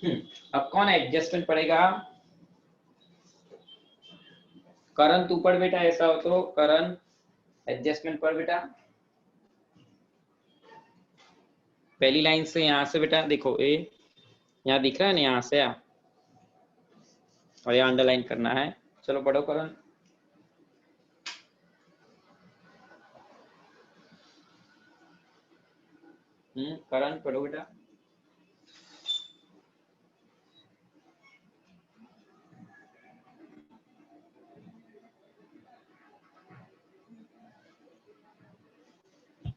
अब कौन एडजस्टमेंट पड़ेगा? करण तू पढ़ बेटा, ऐसा हो तो करण एडजस्टमेंट पढ़ बेटा। पहली लाइन से यहाँ से बेटा देखो, ए यहाँ दिख रहा है ना, यहाँ से आ और यहाँ अंडरलाइन करना है। चलो पढ़ो करण। करण पढ़ो बेटा।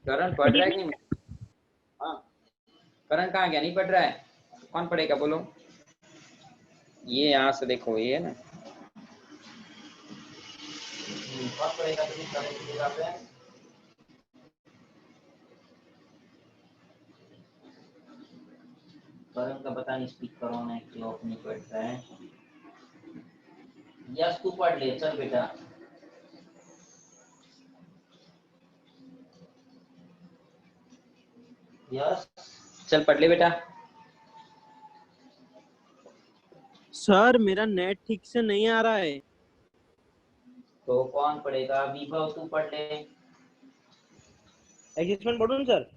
करण पढ़ रहा है कि नहीं? हाँ करण कहाँ गया? नहीं पढ़ रहा है? कौन पढ़ेगा बोलो? ये यहाँ से देखो, ये है ना, कौन पढ़ेगा? तो करण की जगह पे करण का पता नहीं स्पीकर ऑन है कि ऑफ नहीं पढ़ रहा है। यस तू पढ़ ले, चल बेटा। यस चल पढ़ ले बेटा। सर मेरा नेट ठीक से नहीं आ रहा है। तो कौन पढ़ेगा? विभव तू पढ़ ले। एडजस्टमेंट पढ़ूं सर?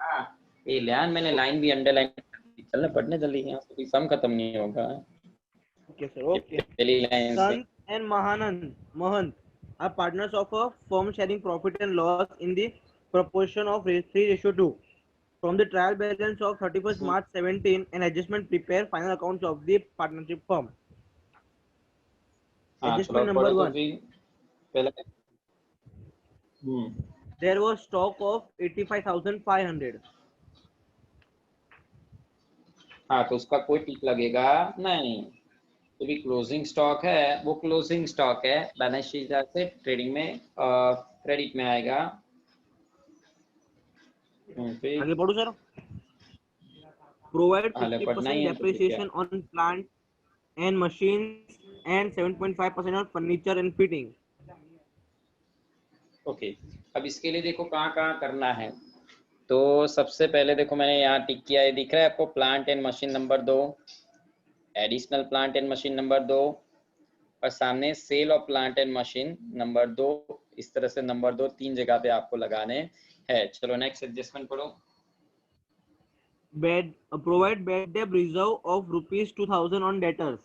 हाँ ये ध्यान, मैंने लाइन भी अंडरलाइन कर दी। चलना पढ़ने जल्दी, यहाँ से सम खत्म नहीं होगा। Okay sir, okay. पहली लाइन से Sant and Mahant are partners of a firm sharing profit and loss in the proportion of 3:2. From the trial balance of 31st March 17 and adjustment prepare final accounts of the partnership firm. हाँ चलो Adjustment पढ़ो number तो 1. फिर पहले। There was stock of 85,500. हाँ तो उसका कोई टिक लगेगा नहीं, तो भी क्लोजिंग स्टॉक है, वो क्लोजिंग स्टॉक है, बैलेंस शीट से ट्रेडिंग में क्रेडिट में आएगा। फिर आगे पढ़ो सर। Provide हाले पढ़ना ही 50% है तो फिर क्या? depreciation on plant and machines and 7.5% on furniture and fitting. Okay अब इसके लिए देखो कहाँ कहाँ करना है। तो सबसे पहले देखो मैंने यहाँ टिक किया है, दिख रहा है आपको? Plant and machine number 2, additional plant and machine number 2, और सामने sale of plant and machine number 2। इस तरह से नंबर 2 तीन जगह पे आपको लगाने हैं। चलो नेक्स्ट एडजस्टमेंट पढ़ो। Provide bad debt reserve of rupees 2,000 on debtors.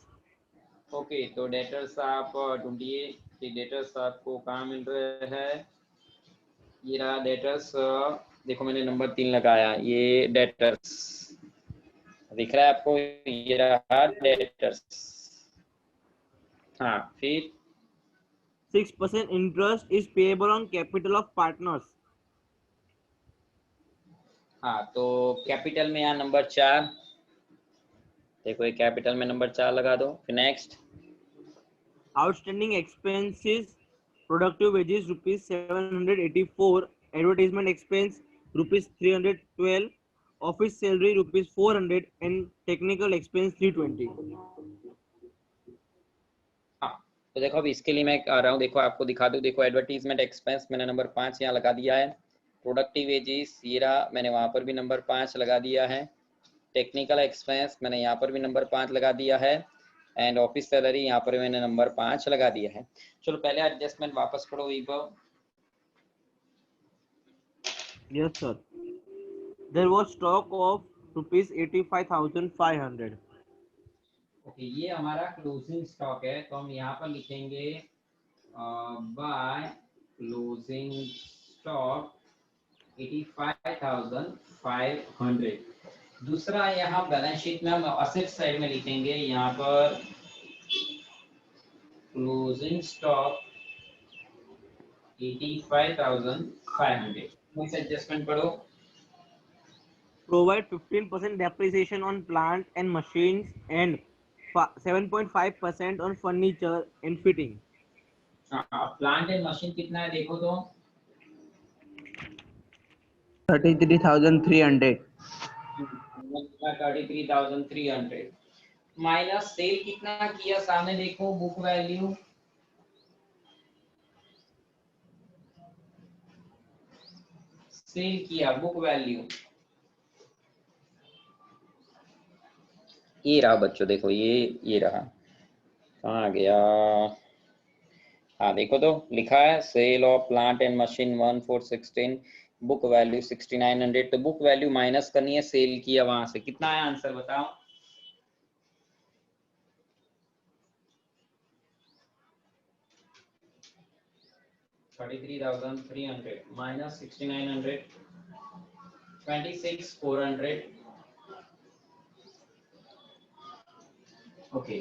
Okay तो डेटर्स आप ढूंढिए कि डेटर्स आपको कहाँ मिल रहे हैं। ये रहा डेटर्स, देखो मैंने नंबर 3 लगाया, ये डेटर्स दिख रहा है आपको? ये रहा डेटर्स। हाँ फिर 6% interest is payable on capital of partners. हाँ तो कैपिटल में यहाँ नंबर 4 देखो, ये कैपिटल में नंबर 4 लगा दो। फिर next Outstanding expenses, productive wages rupees 784, advertisement expense rupees 312, office salary rupees 400 and technical expense 320. हाँ तो देखो अब इसके लिए मैं आ रहा हूँ, देखो आपको दिखा दूँ। देखो एडवर्टीजमेंट एक्सपेंस मैंने नंबर 5 यहाँ लगा दिया है। प्रोडक्टिव वेजेस ये रहा, मैंने वहाँ पर भी नंबर 5 लगा दिया है। टेक्निकल एक्सपेंस मैंने यहाँ पर भी नंबर 5 लगा दिया है। एंड ऑफिस सैलरी यहाँ पर मैंने नंबर 5 लगा दिया है। चलो पहले एडजस्टमेंट वापस पढ़ो विभव। Yes, sir. There was stock of rupees 85,500. Okay ये हमारा क्लोजिंग स्टॉक है, तो हम यहाँ पर लिखेंगे बाय क्लोजिंग स्टॉक 85,500। दूसरा यहाँ बैलेंस शीट में हम असेट साइड में लिखेंगे, यहाँ पर क्लोजिंग स्टॉक 85,500। कुछ एडजस्टमेंट पढ़ो। Provide 15% depreciation on plant and machines and 7.5% on furniture and fitting. Plant and machine कितना है देखो तो? 33,300. 33,300 माइनस सेल कितना किया सामने देखो, बुक वैल्यू सेल किया, बुक वैल्यू ये रहा बच्चों, देखो ये रहा, कहाँ आ गया, हाँ देखो तो लिखा है sale of plant and machine 1/4/16, book value 6900। तो बुक वैल्यू माइनस करनी है सेल किया वहां से, कितना है आंसर बताओ। $33,300 minus 6,900, 26,400। ओके,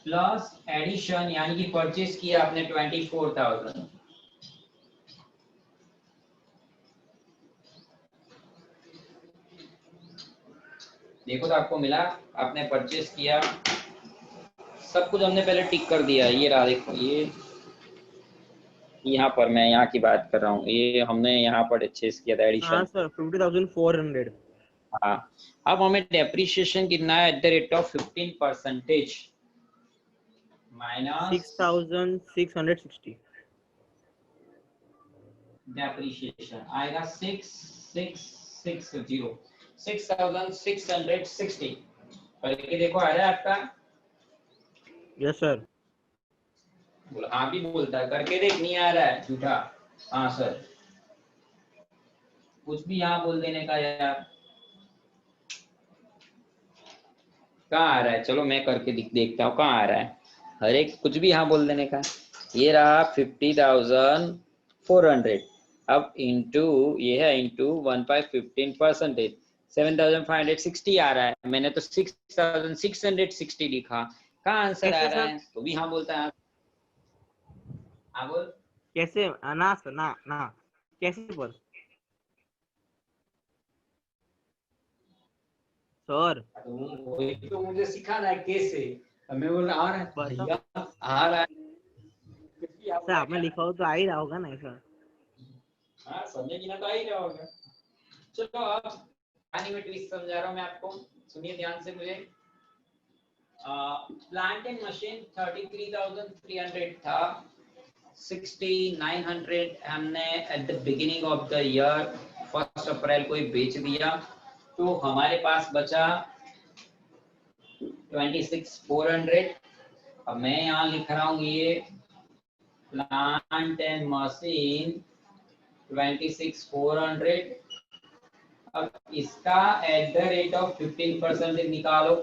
प्लस एडिशन यानी कि परचेज किया आपने 24,000। देखो तो आपको मिला, आपने परचेज किया, सब कुछ हमने पहले टिक कर दिया। ये रहा देखो, ये यहाँ पर मैं यहाँ की बात कर रहा हूँ, ये हमने यहाँ पर परचेज किया था हाँ एडिशन। सर 50,400। हाँ, अब हमें डेप्रिसिएशन कितना है at the rate of 15% minus 6,660। Depreciation आएगा 6,660 करके देखो आ रहा है आपका। Yes sir. बोला हाँ भी बोलता है, करके देख, नहीं आ रहा है झूठा। हाँ सर, कुछ भी यहाँ बोल देने का यार, कहाँ आ रहा है, चलो मैं करके देखता हूँ कहाँ आ रहा है, हर एक कुछ भी यहाँ बोल देने का। ये रहा 50,400, अब इंटू ये है इंटू 1/15%, 7,560 आ रहा है, मैंने तो 6,660 लिखा, कहाँ आंसर आ कैसे रहा सर? है, तो भी हाँ बोलता है। हाँ बोल। कैसे? ना सर, ना ना, कैसे पर सर? वही तो मुझे सिखाना है कैसे, मैं बोल रहा आ रहा है बताओ भैया, आ रहा है, कुछ भी आप सर, बोला आपने क्या। लिखा हो तो आ ही रहा होगा ना सर। हाँ समझे कि ना, तो आ ही रहा होगा। चलो अब कहानी में ट्विस्ट समझा रहा हूँ मैं आपको, सुनिए ध्यान से मुझे। प्लांट एंड मशीन 33,300 था, 6,900 हमने at the beginning of the year 1 अप्रैल को ही बेच दिया, तो हमारे पास बचा 26,400। अब मैं यहाँ लिख रहा हूँ ये प्लांट एंड मशीन 26,400, अब इसका एट द रेट ऑफ 15% निकालो।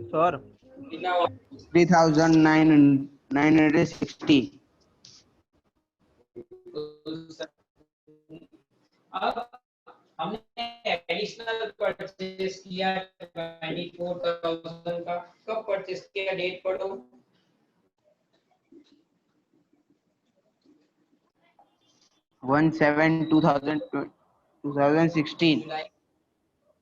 सर कितना हुआ? 3,960। अब हमने एडिशनल परचेज किया 24,000 का, कब परचेज किया डेट पढ़ो। 1/7/2016। जुलाई,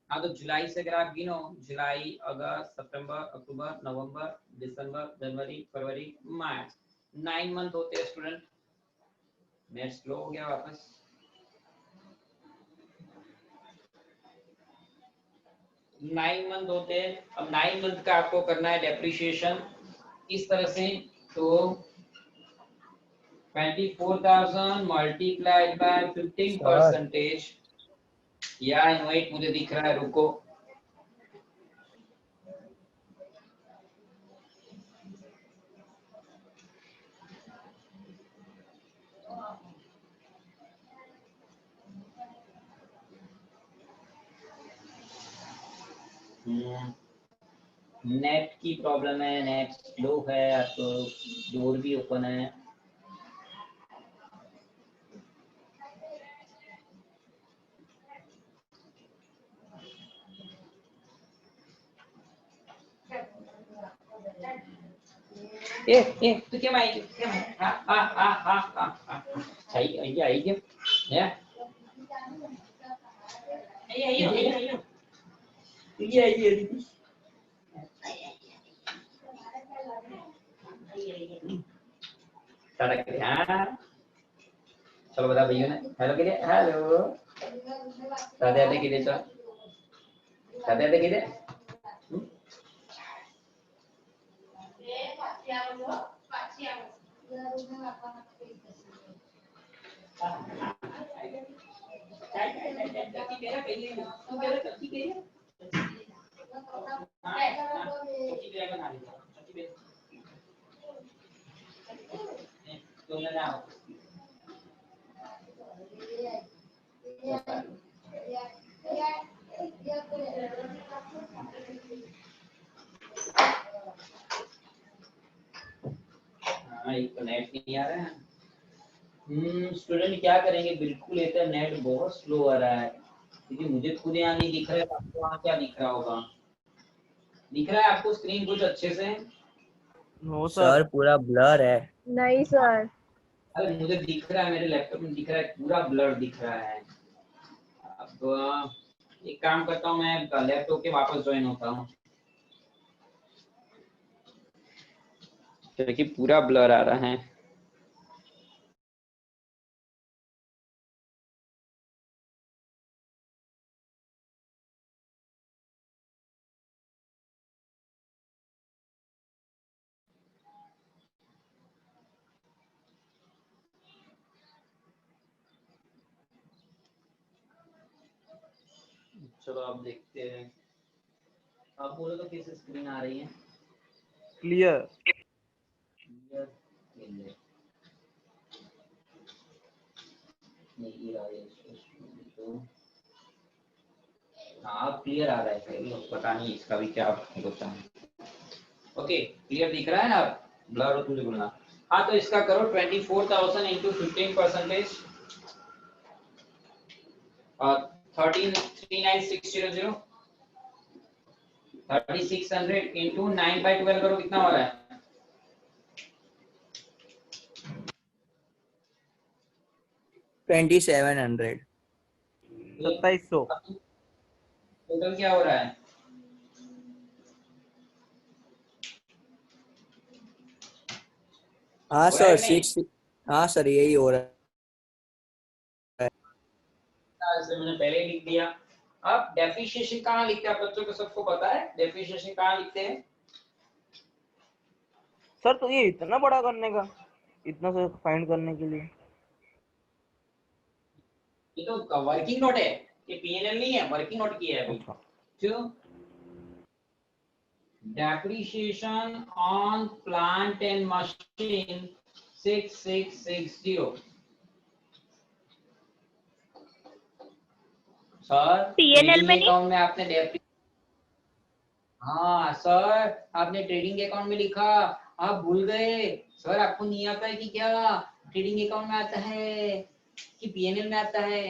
हाँ तो जुलाई से अगर आप गिनो, जुलाई अगस्त सितंबर अक्टूबर नवंबर दिसंबर जनवरी फरवरी मार्च, 9 मंथ होते हैं स्टूडेंट। नेट स्लो हो गया वापस। 9 मंथ होते हैं। अब 9 मंथ का आपको करना है डेप्रिसिएशन इस तरह से, तो 24,000 मल्टीप्लाइड बाय 15%, या इनवाइट मुझे दिख रहा है, रुको नेट की प्रॉब्लम है, नेट स्लो है, तो डोर भी ओपन है। ए तू क्या माइक क्या हा हा हा हा हा आई आई आई क्या है, आई आई आई आई ये आई ये सड़क पे हाँ, चलो बता भैया ने हेलो के लिए, हेलो दादा दादा के लिए, चलो दादा दादा के लिए। एक तो नेट नहीं आ रहा है। स्टूडेंट क्या करेंगे, बिल्कुल ये नेट बहुत स्लो आ रहा है, क्योंकि मुझे खुद यहाँ नहीं दिख रहा है, आपको वहाँ क्या दिख रहा होगा? दिख रहा है आपको स्क्रीन कुछ अच्छे से? नो सर सर, पूरा ब्लर है। नहीं सर। अरे मुझे दिख रहा है, मेरे लैपटॉप में दिख रहा है, पूरा ब्लर दिख रहा है। अब एक काम करता हूँ, मैं लैपटॉप के वापस ज्वाइन होता हूँ, क्योंकि पूरा ब्लर आ रहा है। चलो आप देखते हैं, आप बोलो तो कैसे स्क्रीन आ रही है? क्लियर। हाँ क्लियर आ रहा है, पता नहीं इसका भी क्या होता है। ओके क्लियर दिख रहा है ना? ब्लर हो तुझे बोलना। हाँ तो इसका करो 24,000 इंटू 15%, 13,39,600, 3600 इंटू 9/12 करो, कितना हो रहा है? 2700। 2700। टोटल क्या हो रहा है? हाँ हो रहा है सर कि नहीं? 6। हाँ सर यही हो रहा है। इसलिए मैंने पहले ही लिख दिया। अब डेप्रिसिएशन कहाँ लिखते हैं आप बच्चों को, सबको पता है डेप्रिसिएशन कहाँ लिखते हैं? सर तो ये इतना बड़ा करने का, इतना से फाइंड करने के लिए? ये तो वर्किंग नोट है, ये पीएनएल नहीं है, वर्किंग नोट की है अभी। अच्छा। क्यों? Depreciation on plant and machine 6660। Sir PNL में ट्रेडिंग नहीं? अकाउंट में आपने डेप्री, हाँ सर आपने ट्रेडिंग अकाउंट में लिखा, आप भूल गए। सर आपको नहीं आता है कि क्या ट्रेडिंग अकाउंट में आता है कि पीएनएल में आता है?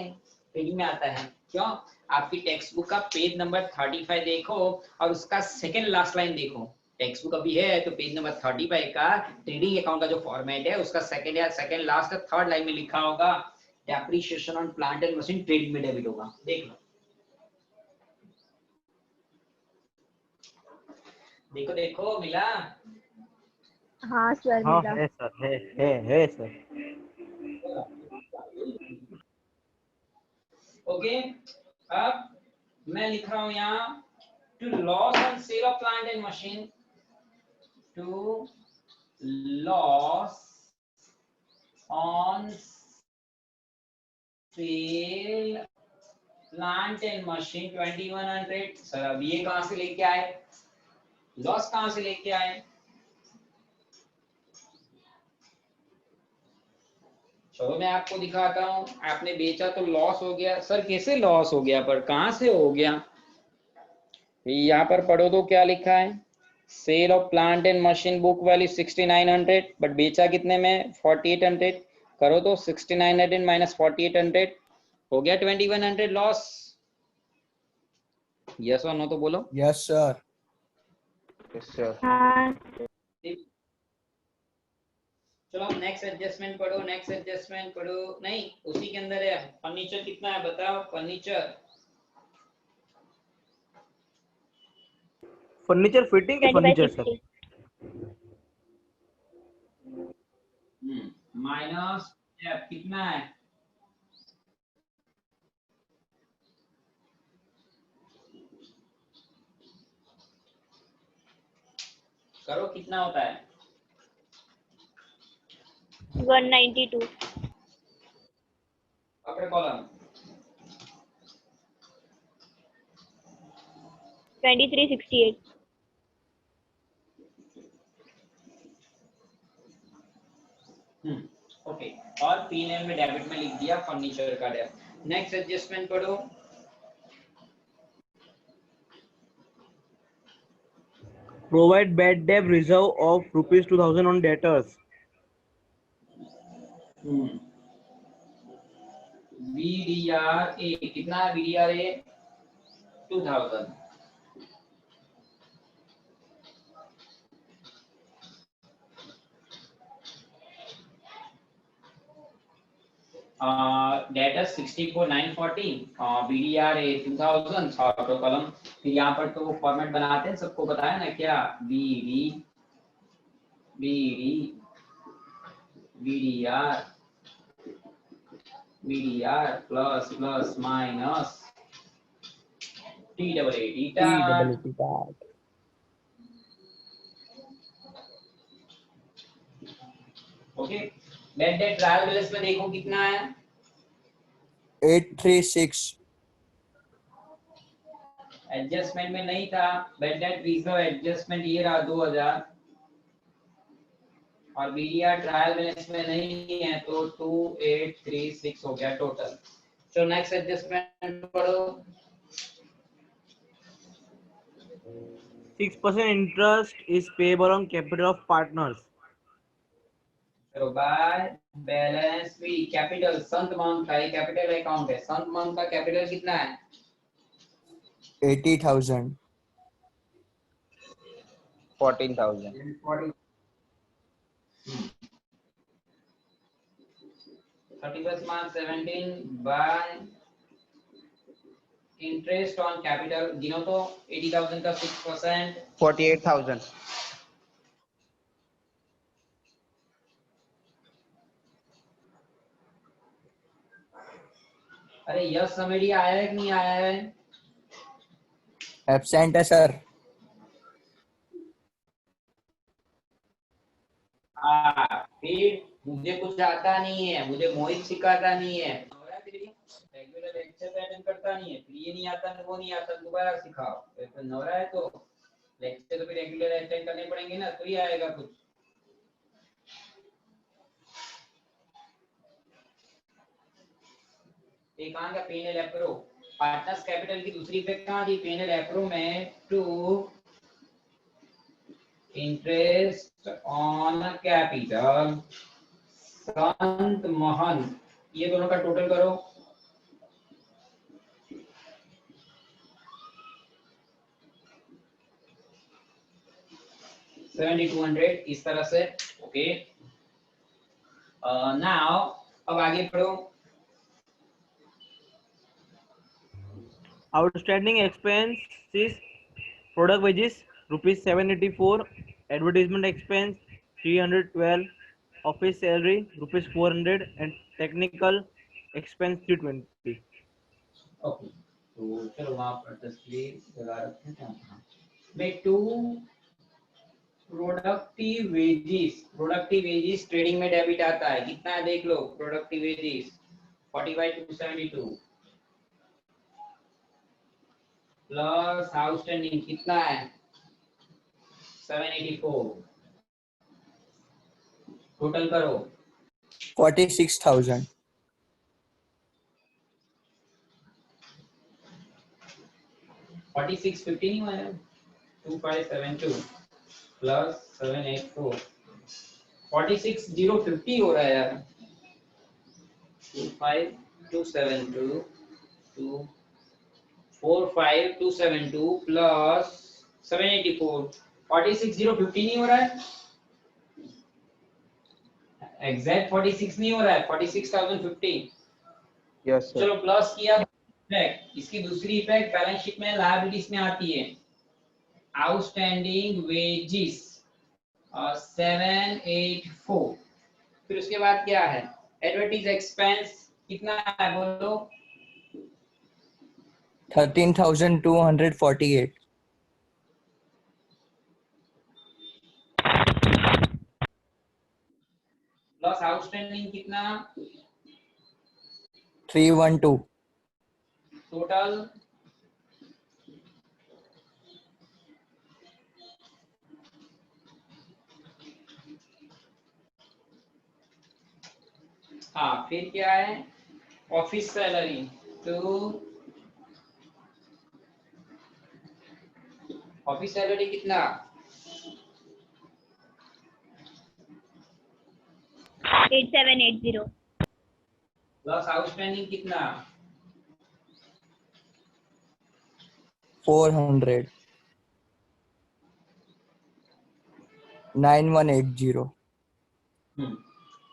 ट्रेडिंग में आता है। क्यों? आपकी टेक्स्ट बुक का पेज नंबर 35 देखो और उसका सेकंड लास्ट लाइन देखो। टेक्स्ट बुक अभी है तो पेज नंबर 35 का ट्रेडिंग अकाउंट का जो फॉर्मेट है उसका सेकंड या सेकंड लास्ट थर्ड लाइन में लिखा होगा depreciation on plant and machine trading में डेबिट होगा, देख लो। देखो देखो मिला? हाँ सर हाँ मिला। है सर, है सर। ओके अब मैं लिख रहा हूं यहाँ to loss on sale of plant and machine, to loss on sale plant and machine 2100। Sir अब ये कहां से लेके आए, लॉस कहां से लेके आए? चलो मैं आपको दिखाता हूं, आपने बेचा तो लॉस हो गया। सर कैसे लॉस हो गया, पर कहां से हो गया? यहाँ पर पढ़ो तो क्या लिखा है, sale of plant and machine book value 6900 but बेचा कितने में 4800। करो तो 6900 माइनस 4800 हो गया 2100 लॉस। यस और नो तो बोलो। Yes sir. Yes sir. हाँ चलो अब नेक्स्ट एडजस्टमेंट पढ़ो, नेक्स्ट एडजस्टमेंट पढ़ो। नहीं उसी के अंदर है। फर्नीचर कितना है बताओ, फर्नीचर फर्नीचर फिटिंग की 10/60। Furniture sir? माइनस कितना है? करो कितना होता है? 192। अपने कॉलम 2368. ओके, और P&L में डेबिट में लिख दिया फर्नीचर का डेबिट। नेक्स्ट एडजस्टमेंट पढ़ो। Provide bad debt reserve of rupees 2000 on debtors. VDRA कितना है? VDRA 2000। Debtors 64940, BDRA 2000, auto column. फिर यहाँ पर तो फॉर्मेट बनाते हैं, सबको बताया ना क्या? BDR plus plus minus TAAT। Okay, bad debt trial balance में देखो कितना है? 836. एडजस्टमेंट में नहीं था, बैड डेट रिजर्व एडजस्टमेंट ये रहा 2000, और बीडीआर ट्रायल बैलेंस में नहीं है तो 2836 हो गया टोटल। चलो नेक्स्ट एडजस्टमेंट पढ़ो। 6% interest is payable on capital of partners. चलो बाय बैलेंस भी कैपिटल संत मंथ का, ये कैपिटल अकाउंट है। संत मंथ का कैपिटल कितना है? 80,000. 14,000. 31st March 17 bye interest on capital गिनो तो 80,000 का 6%, 48,000. अरे यस समेडी आया है कि नहीं आया है? Absent है सर. फिर मुझे कुछ आता नहीं है, मुझे मोहित सिखाता नहीं है, रेगुलर लेक्चर अटेंड करता नहीं है, फिर ये नहीं आता वो नहीं आता, दोबारा सिखाओ। तो नवरा है तो लेक्चर तो फिर रेगुलर अटेंड करने पड़ेंगे ना, तो ही आएगा कुछ। ये कहाँ का P&L एप्रो? पार्टनर्स कैपिटल की दूसरी इफेक्ट कहाँ थी? P&L एप्रो में टू इंटरेस्ट ऑन कैपिटल संत महंत, ये दोनों का टोटल करो। $7,200 इस तरह से। ओके, नाउ अब आगे पढ़ो। Outstanding expenses, product wages rupees 784, advertisement expense 312, office salary rupees 400, and technical expense 320. Okay, तो चलो वहां पर तस्वीर लगा रखते हैं। में टू प्रोडक्टिव वेजेस ट्रेडिंग में डेबिट आता है, कितना है देख लो। प्रोडक्टिव वेजेस 45,272 प्लस आउटस्टैंडिंग कितना है? 784, टोटल करो। 46,000. 4650 नहीं हुआ है? 2572 प्लस 784, 46,050 हो रहा है यार। 25272 45272 प्लस 784, 46,050 नहीं हो रहा है? एग्जैक्ट 46 नहीं हो रहा है, 46,050। Yes, sir. चलो प्लस किया। इफेक्ट, इसकी दूसरी इफेक्ट बैलेंस शीट में लायबिलिटीज में आती है। आउटस्टैंडिंग वेजेस 784, फिर उसके बाद क्या है? एडवर्टीज एक्सपेंस कितना है बोलो? 13,248. प्लस आउटस्टैंडिंग कितना? 312. टोटल हाँ, फिर क्या है, office salary to, office salary कितना, 8780. प्लस आउटस्टैंडिंग कितना, 400. 9180.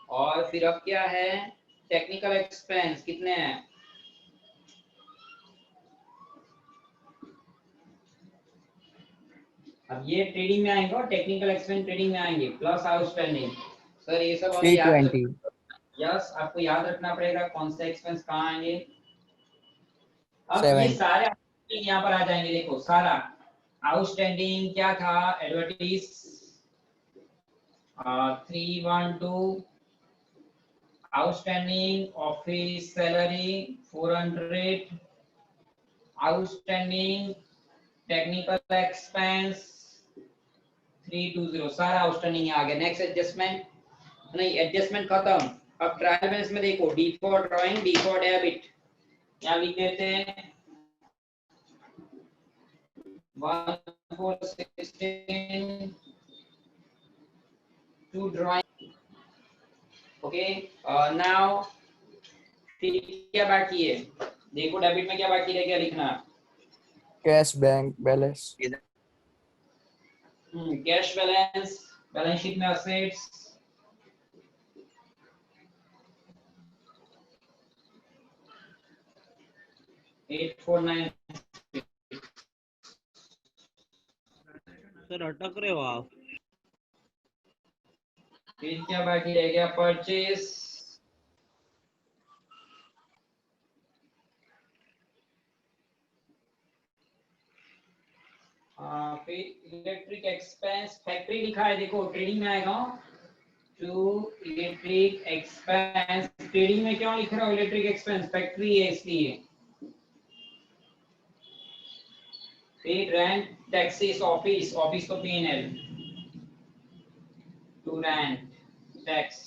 और फिर अब क्या है, टेक्निकल एक्सपेंस कितने हैं, अब ये ट्रेडिंग में आएंगे और टेक्निकल एक्सपेंस ट्रेडिंग में आएंगे, प्लस आउटस्टैंडिंग। सर ये सब हमें याद 320. यस, आपको याद रखना पड़ेगा कौन से एक्सपेंस कहाँ आएंगे। अब ये 7. सारे यहाँ पर आ जाएंगे, देखो सारा आउटस्टैंडिंग क्या था, advertise 312, outstanding office salary 400, outstanding technical expense 320, सारा आउटस्टैंडिंग आ गया। नेक्स्ट एडजस्टमेंट, नहीं एडजस्टमेंट खत्म। अब ट्रायल बैलेंस में देखो, D for drawing, D for debit, यहाँ लिख देते हैं 1416 टू ड्राइंग। ओके, नाउ फिर क्या बाकी है, देखो डेबिट में क्या बाकी रह गया लिखना, Cash bank balance. Cash balance, balance sheet में असेट्स, सर अटक रहे हो आप। फिर क्या बाकी रह गया, परचेस, फिर इलेक्ट्रिक एक्सपेंस, फैक्ट्री लिखा है देखो, ट्रेडिंग में आएगा टू इलेक्ट्रिक एक्सपेंस, ट्रेडिंग में क्यों लिख रहा हूँ इलेक्ट्रिक एक्सपेंस, फैक्ट्री है इसलिए। फिर रेंट टैक्सेस, ऑफिस, ऑफिस तो P&L, to rent tax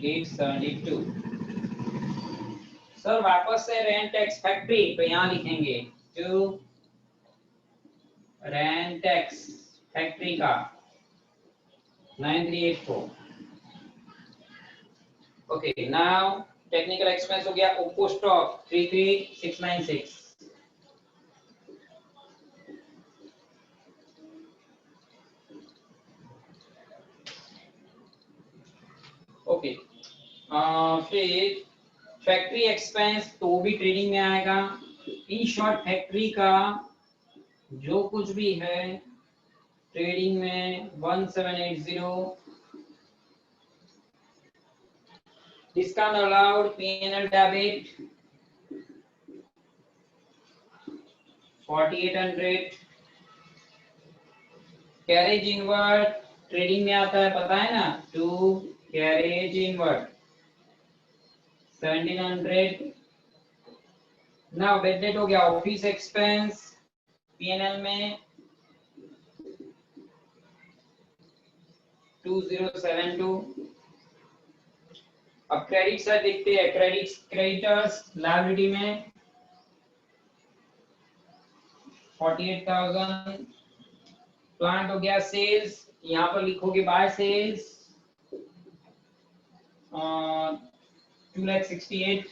872। Sir वापस से रेंट टैक्स फैक्ट्री, तो यहाँ लिखेंगे टू रेंट टैक्स फैक्ट्री का 9384। ओके, नाउ टेक्निकल एक्सपेंस हो गया, ओप्पो स्टॉक 33696। ओके, फिर फैक्ट्री एक्सपेंस तो भी ट्रेडिंग में आएगा। इन शॉर्ट फैक्ट्री का जो कुछ भी है ट्रेडिंग में 1780, discount allowed P&L debit 4800, carriage inward trading में आता है, पता है ना, to carriage inward 1700। Now bad debt हो गया, ऑफिस एक्सपेंस P&L में 2072। अब क्रेडिट साइड देखते हैं, क्रेडिटर्स लायबिलिटी में 48,000, प्लांट हो गया, सेल्स यहाँ पर लिखोगे बाय सेल्स 268।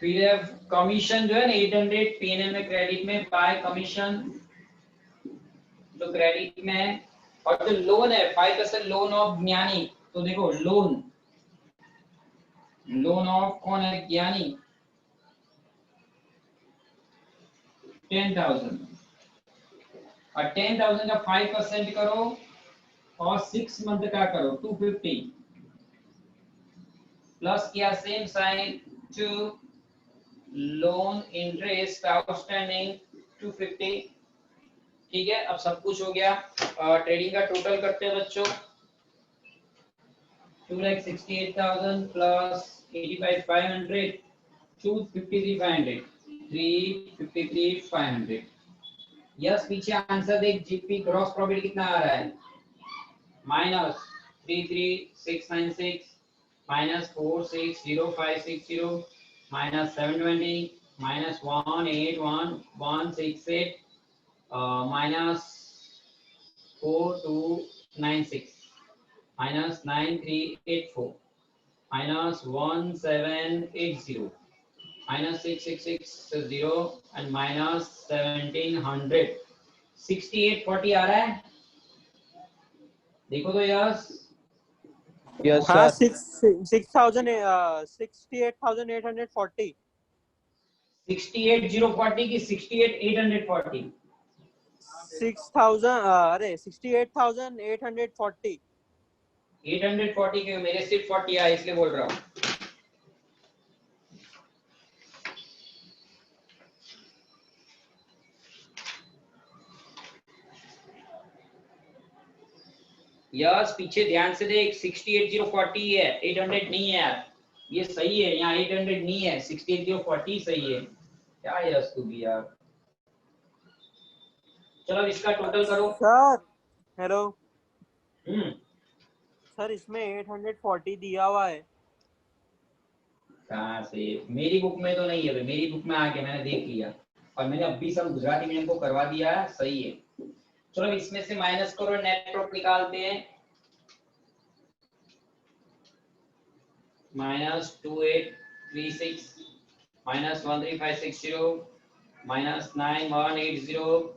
फिर कमीशन जो है ना 800 P&L में, क्रेडिट में बाय कमीशन तो क्रेडिट में। और जो लोन है 5% लोन ऑफ ज्ञानी, तो देखो लोन ऑफ कौन है, ज्ञानी 10,000, और 10,000 का 5% करो और 6 मंथ का करो 250, प्लस किया same sign to loan interest outstanding 250। ठीक है, अब सब कुछ हो गया। ट्रेडिंग का टोटल करते हैं बच्चों, 2,68,000 प्लस 85,500 253,500 353,500। यस पीछे आंसर देख, जीपी ग्रॉस प्रॉफिट कितना आ रहा है, -33696 -460,560 -720 -181,168 -4296 -9384 -1780 -6660 and -1700 6840 आ रहा है, देखो तो यस। Yes, हाँ, sir. 68,840. 68040 की 68840? 6,000 अरे 68,840. 840 के मेरे सिर्फ 40 आया इसलिए बोल रहा हूँ। यस पीछे ध्यान से देख, 68040 है, 800 नहीं है यार, ये सही है, यहाँ 800 नहीं है, 68040 सही है। क्या यस तू भी यार। चलो अब इसका टोटल करो। सर हेलो हम्म, सर, इसमें 840 दिया हुआ है। कहाँ से? मेरी बुक में तो नहीं है, मेरी बुक में आके मैंने देख लिया और मैंने अभी सब गुजराती मीडियम को करवा दिया है, सही है। चलो इसमें से माइनस करो, नेट प्रॉफिट निकालते हैं। -2836 -13560 -9180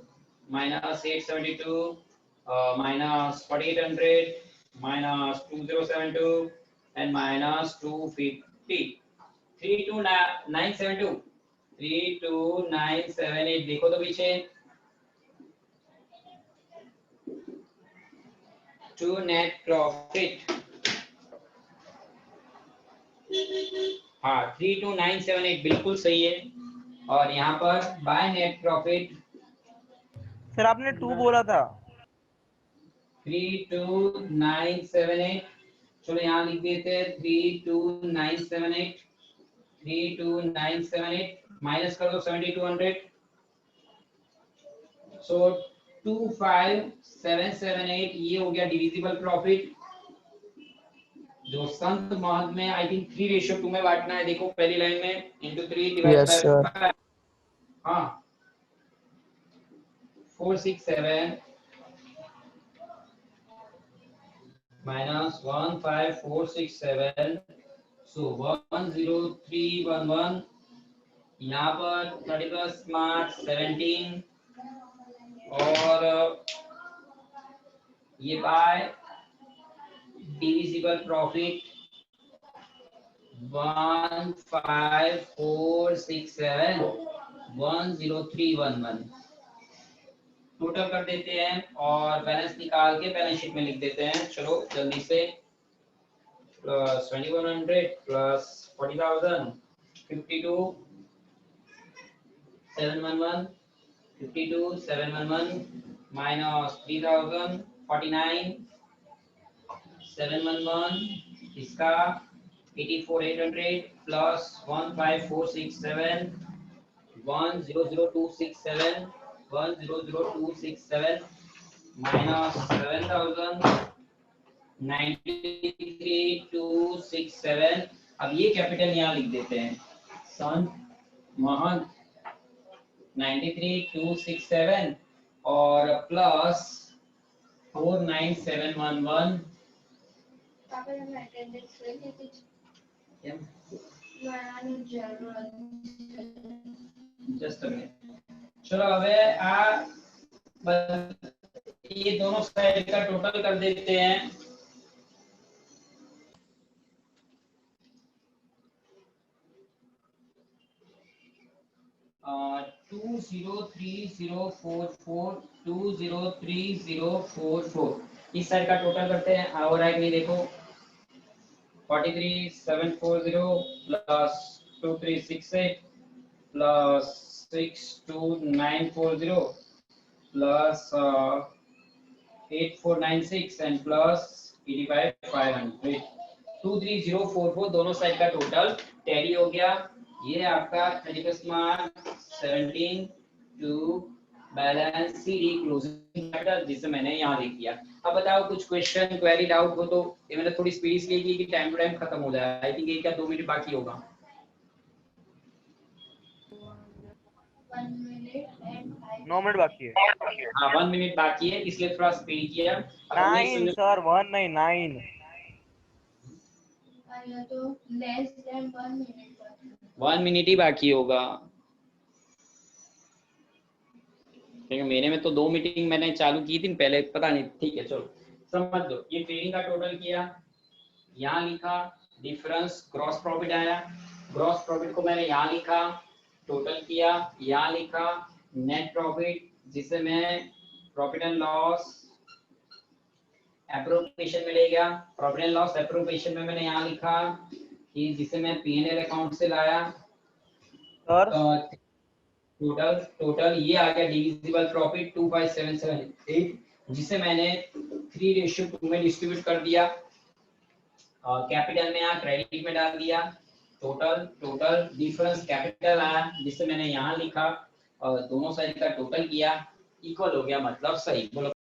-872 -4800 -2072 and -250 32972 32978 देखो तो पीछे। टू नेट प्रॉफिट, हाँ 32978 बिल्कुल सही है। और यहाँ पर बाय नेट प्रॉफिट सर आपने 2 बोला था। 32978, चलो यहाँ लिख देते हैं 32978 32978 माइनस कर दो 7200, सो 25778 ये हो गया डिविजिबल प्रॉफिट, जो संत महंत में आई थिंक 3:2 में बांटना है। देखो पहली लाइन में into 3 divide Yes, sir. By 5, हाँ 467 minus 15467, so 10311, यहाँ पर 31 मार्च 17 और ये बाय डिविजिबल प्रॉफिट 15467 10311 टोटल कर देते हैं और बैलेंस निकाल के बैलेंस शीट में लिख देते हैं। चलो जल्दी से, प्लस 2100 प्लस 40,000 52 711 52 711 माइनस 3000 49 711 इसका 84,800 प्लस 15467 100,267 100,267 minus 7,000 93,267। अब ये कैपिटल यहाँ लिख देते हैं, संत महंत 93,267 और प्लस 49711 जस्ट अ मिनट। चलो હવે આ ये दोनों साइड का टोटल कर देते हैं। और 203044 इस साइड का टोटल करते हैं, आ रहा है कि नहीं देखो। 43,740 plus 2368 plus 62940 plus 8496 and plus 85,500 23044 दोनों साइड का टोटल टैली हो गया। ये आपका 31 मार्च 17 to balance CD closing capital, जिसे मैंने यहाँ लिख दिया। अब बताओ कुछ क्वेश्चन क्वेरी डाउट हो तो। ये मैंने थोड़ी स्पीड इसलिए की कि टाइम टू टाइम खत्म हो जाए। आई थिंक ये क्या 2 मिनट बाकी होगा। 9 मिनट बाकी है। हाँ 1 मिनट बाकी है, इसलिए थोड़ा स्पीड किया। अब हमने 9 सर, 1 नहीं 9। तो लेस देन 1 मिनट 1 मिनट ही बाकी होगा, क्योंकि मेरे में तो 2 मीटिंग मैंने चालू की थी पहले, पता नहीं। ठीक है चलो समझ लो। ये ट्रेडिंग का टोटल किया, यहाँ लिखा, डिफरेंस ग्रॉस प्रॉफिट आया, ग्रॉस प्रॉफिट को मैंने यहाँ लिखा, टोटल किया, यहाँ लिखा, नेट प्रॉफिट जिसे मैं प्रॉफिट एंड लॉस एप्रोप्रिएशन में ले गया, प्रॉफिट एंड लॉस एप्रोप्रिएशन में मैंने यहाँ लिखा कि जिसे मैं P&L अकाउंट से लाया। सर टोटल ये आ गया डिविजिबल प्रॉफिट 25778, जिसे मैंने 3:2 में डिस्ट्रीब्यूट कर दिया। कैपिटल में यहाँ क्रेडिट में डाल दिया। टोटल डिफरेंस कैपिटल आया, जिसे मैंने यहाँ लिखा और दोनों साइड का टोटल किया, इक्वल हो गया, मतलब सही। बोलो